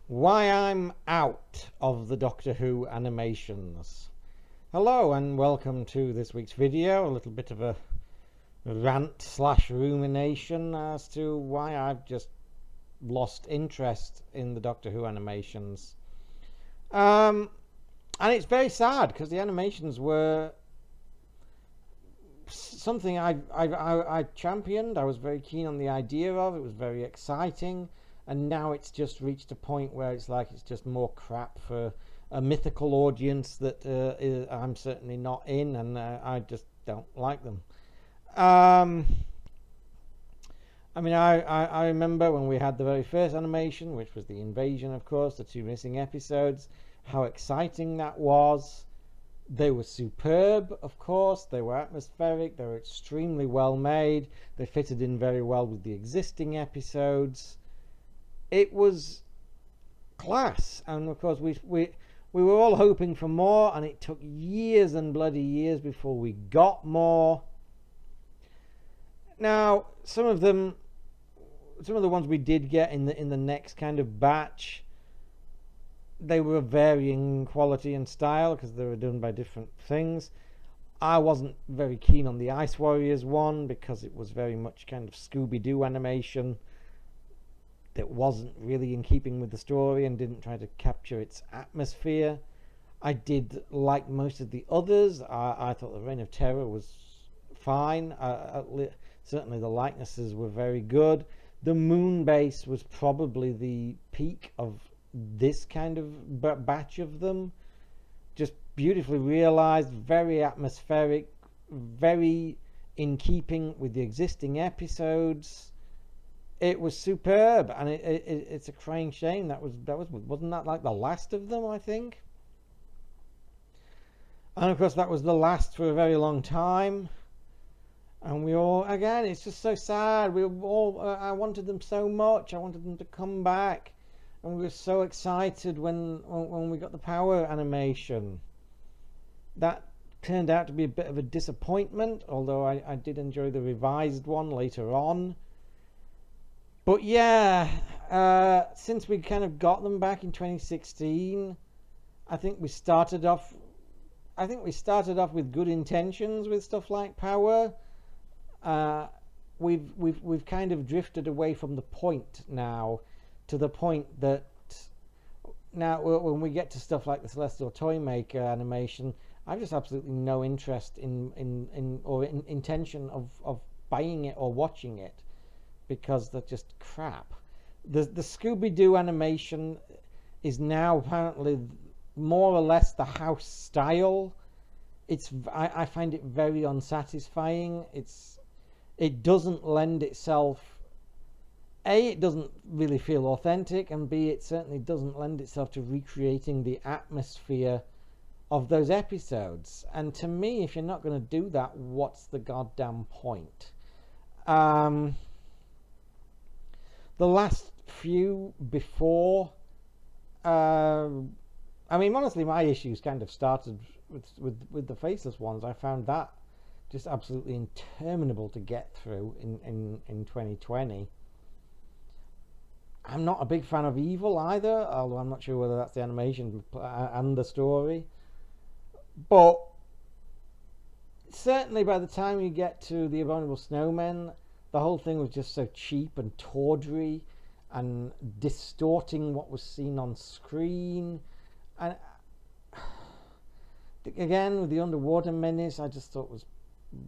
Why I'm out of the Doctor Who animations. Hello and welcome to this week's video. A little bit of a rant slash rumination as to why I've just lost interest in the Doctor Who animations. And it's very sad because the animations were something I championed. I was very keen on the idea of. It was very exciting. And now it's just reached a point where it's like it's just more crap for a mythical audience that I'm certainly not in, and I just don't like them. I mean, I remember when we had the very first animation, which was the invasion, of course, the two missing episodes, how exciting that was. They were superb, of course. They were atmospheric. They were extremely well made. They fitted in very well with the existing episodes. It was class, and of course we were all hoping for more, and it took years and bloody years before we got more. Now, some of the ones we did get in the next kind of batch, they were varying quality and style because they were done by different things. I wasn't very keen on the Ice Warriors one because it was very much kind of Scooby-Doo animation that wasn't really in keeping with the story and didn't try to capture its atmosphere. I did like most of the others. I thought the Reign of Terror was fine. Certainly the likenesses were very good. The Moon Base was probably the peak of this kind of batch of them. Just beautifully realized, very atmospheric, very in keeping with the existing episodes. It was superb, and it's a crying shame wasn't that like the last of them, I think. And of course that was the last for a very long time, and we all, again, it's just so sad. We all I wanted them so much. I wanted them to come back, and we were so excited when we got the Power animation. That turned out to be a bit of a disappointment, although I did enjoy the revised one later on. But yeah, since we kind of got them back in 2016, I think we started off with good intentions with stuff like Power. We've kind of drifted away from the point now, to the point that now when we get to stuff like the Celestial Toymaker animation, I've just absolutely no interest in intention of buying it or watching it, because they're just crap. The Scooby-Doo animation is now apparently more or less the house style. I find it very unsatisfying. It doesn't lend itself. A, it doesn't really feel authentic, and B, it certainly doesn't lend itself to recreating the atmosphere of those episodes. And to me, if you're not going to do that, what's the goddamn point? The last few before, I mean, honestly, my issues kind of started with the Faceless ones. I found that just absolutely interminable to get through in 2020. I'm not a big fan of Evil either, although I'm not sure whether that's the animation and the story. But certainly by the time you get to the Abominable Snowmen, the whole thing was just so cheap and tawdry and distorting what was seen on screen. And again, with the Underwater Menace, I just thought was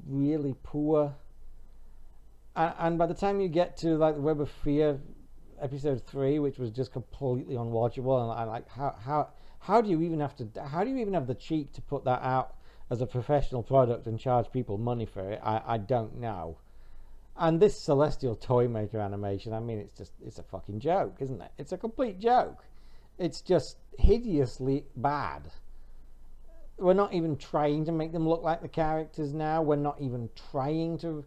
really poor. And by the time you get to like the Web of Fear episode 3, which was just completely unwatchable, and I like how do you even have the cheek to put that out as a professional product and charge people money for it? I don't know. And this Celestial Toymaker animation, I mean, it's a fucking joke, isn't it? It's a complete joke. It's just hideously bad. We're not even trying to make them look like the characters now. We're not even trying to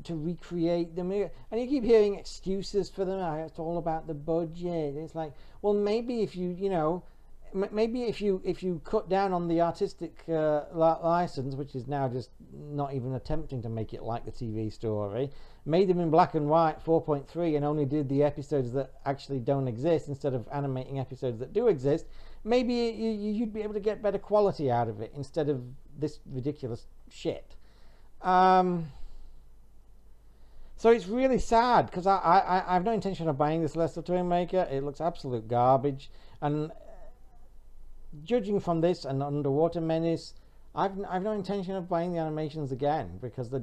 recreate them. And you keep hearing excuses for them. It's all about the budget. It's like, well, maybe if you cut down on the artistic license, which is now just not even attempting to make it like the TV story, made them in black and white 4.3 and only did the episodes that actually don't exist instead of animating episodes that do exist, maybe you'd be able to get better quality out of it instead of this ridiculous shit. So it's really sad because I have no intention of buying this Lester Toy Maker. It looks absolute garbage, and judging from this and Underwater Menace, I've no intention of buying the animations again because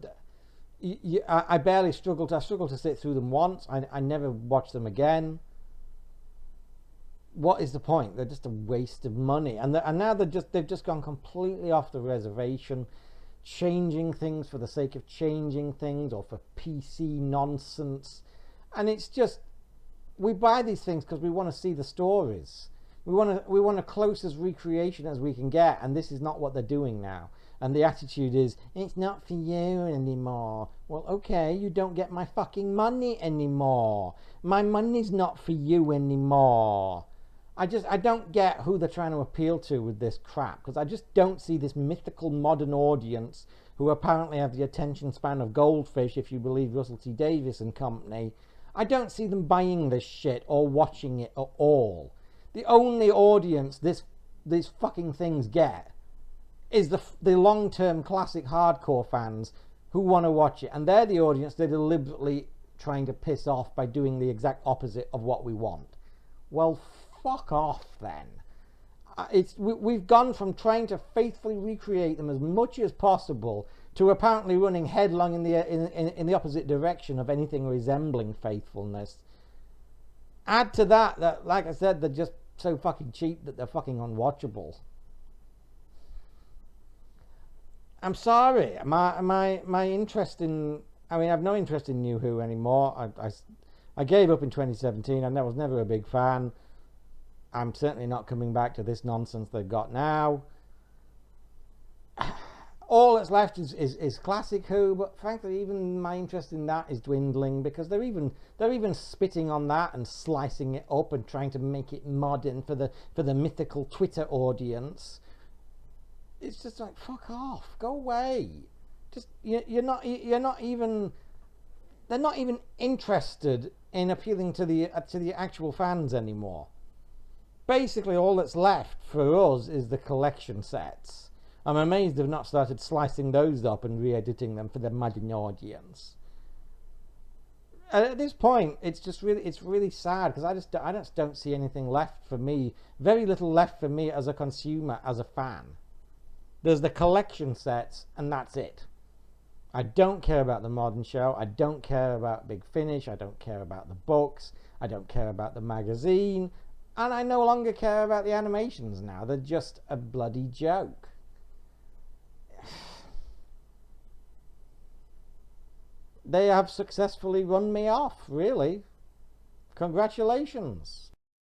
I barely struggled. I struggled to sit through them once. I never watched them again. What is the point? They're just a waste of money, and now they've just gone completely off the reservation, changing things for the sake of changing things or for PC nonsense. And it's just, we buy these things because we want to see the stories. We want a closest recreation as we can get, and this is not what they're doing now. And the attitude is, it's not for you anymore. Well, okay, you don't get my fucking money anymore. My money's not for you anymore. I don't get who they're trying to appeal to with this crap, because I just don't see this mythical modern audience who apparently have the attention span of goldfish, if you believe Russell T Davies and company. I don't see them buying this shit or watching it at all. The only audience these fucking things get is the long-term classic hardcore fans who want to watch it, and they're the audience they're deliberately trying to piss off by doing the exact opposite of what we want. Well, fuck off then. We've gone from trying to faithfully recreate them as much as possible to apparently running headlong in the opposite direction of anything resembling faithfulness. Add to that, like I said, they're just so fucking cheap that they're fucking unwatchable. I'm sorry, my interest in, I mean, I've no interest in New Who anymore. I gave up in 2017. I was never a big fan. I'm certainly not coming back to this nonsense they've got now. All that's left is classic Who, but frankly, even my interest in that is dwindling because they're even spitting on that and slicing it up and trying to make it modern for the mythical Twitter audience. It's just like, fuck off, go away. Just they're not even interested in appealing to the actual fans anymore. Basically, all that's left for us is the collection sets. I'm amazed they've not started slicing those up and re-editing them for the modern audience. At this point, it's really sad because I just don't see anything left for me. Very little left for me as a consumer, as a fan. There's the collection sets, and that's it. I don't care about the modern show. I don't care about Big Finish. I don't care about the books. I don't care about the magazine. And I no longer care about the animations now. They're just a bloody joke. They have successfully run me off, really. Congratulations.